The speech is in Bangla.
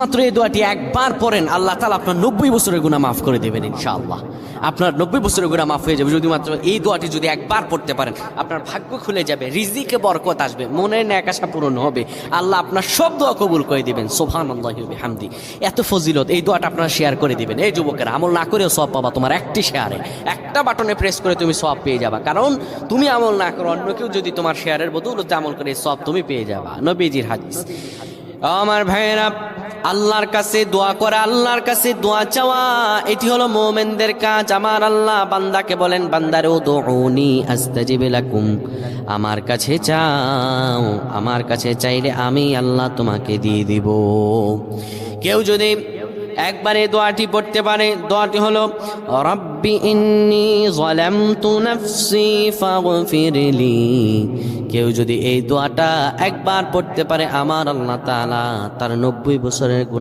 মাত্র এই দোয়াটি একবার পড়েন, আল্লাহ তাআলা আপনার 90 বছরের গুনাহ মাফ করে দেবেন ইনশাআল্লাহ। আপনার 90 বছরের গুনাহ মাফ হয়ে যাবে যদি মাত্র এই দোয়াটি যদি একবার পড়তে পারেন। আপনার ভাগ্য খুলে যাবে, রিজিকে বরকত আসবে, মনের ন্যাক আশা পূরণ হবে, আল্লাহ আপনার সব দোয়া কবুল করে দিবেন। সুবহানাল্লাহি ওয়া বিহামদি। এত ফজিলত, এই দোয়াটা আপনারা শেয়ার করে দিবেন। এই যুবকেরা, আমল না করেও সওয়াব পাবা। তোমার একটি শেয়ারে, একটা বাটনে প্রেস করে তুমি সওয়াব পেয়ে যাবা। কারণ তুমি আমল না করো, অন্য কেউ যদি তোমার শেয়ারের বদৌলতে আমল করে, সওয়াব তুমি পেয়ে যাবা। নবীজির হাদিস। আমার ভাইয়েরা, আল্লাহর কাছে দোয়া করা, আল্লাহর কাছে দোয়া চাওয়া, এটি হলো মুমিনদের কাজ। আমার আল্লাহ বান্দাকে বলেন, বান্দারে উদউনি আস্তাজিব লাকুম, আমার কাছে চাও, আমার কাছে চাইলে আমি আল্লাহ তোমাকে দিয়ে দিব। কেউ যদি একবারে দোয়াটি পড়তে পারে, দোয়াটি হলো রব্বি ইন্নী যালামতু নাফসি ফাগফিরলি। কেউ যদি এই দোয়াটা একবার পড়তে পারে, আমার আল্লাহ তাআলা তার 90 বছরের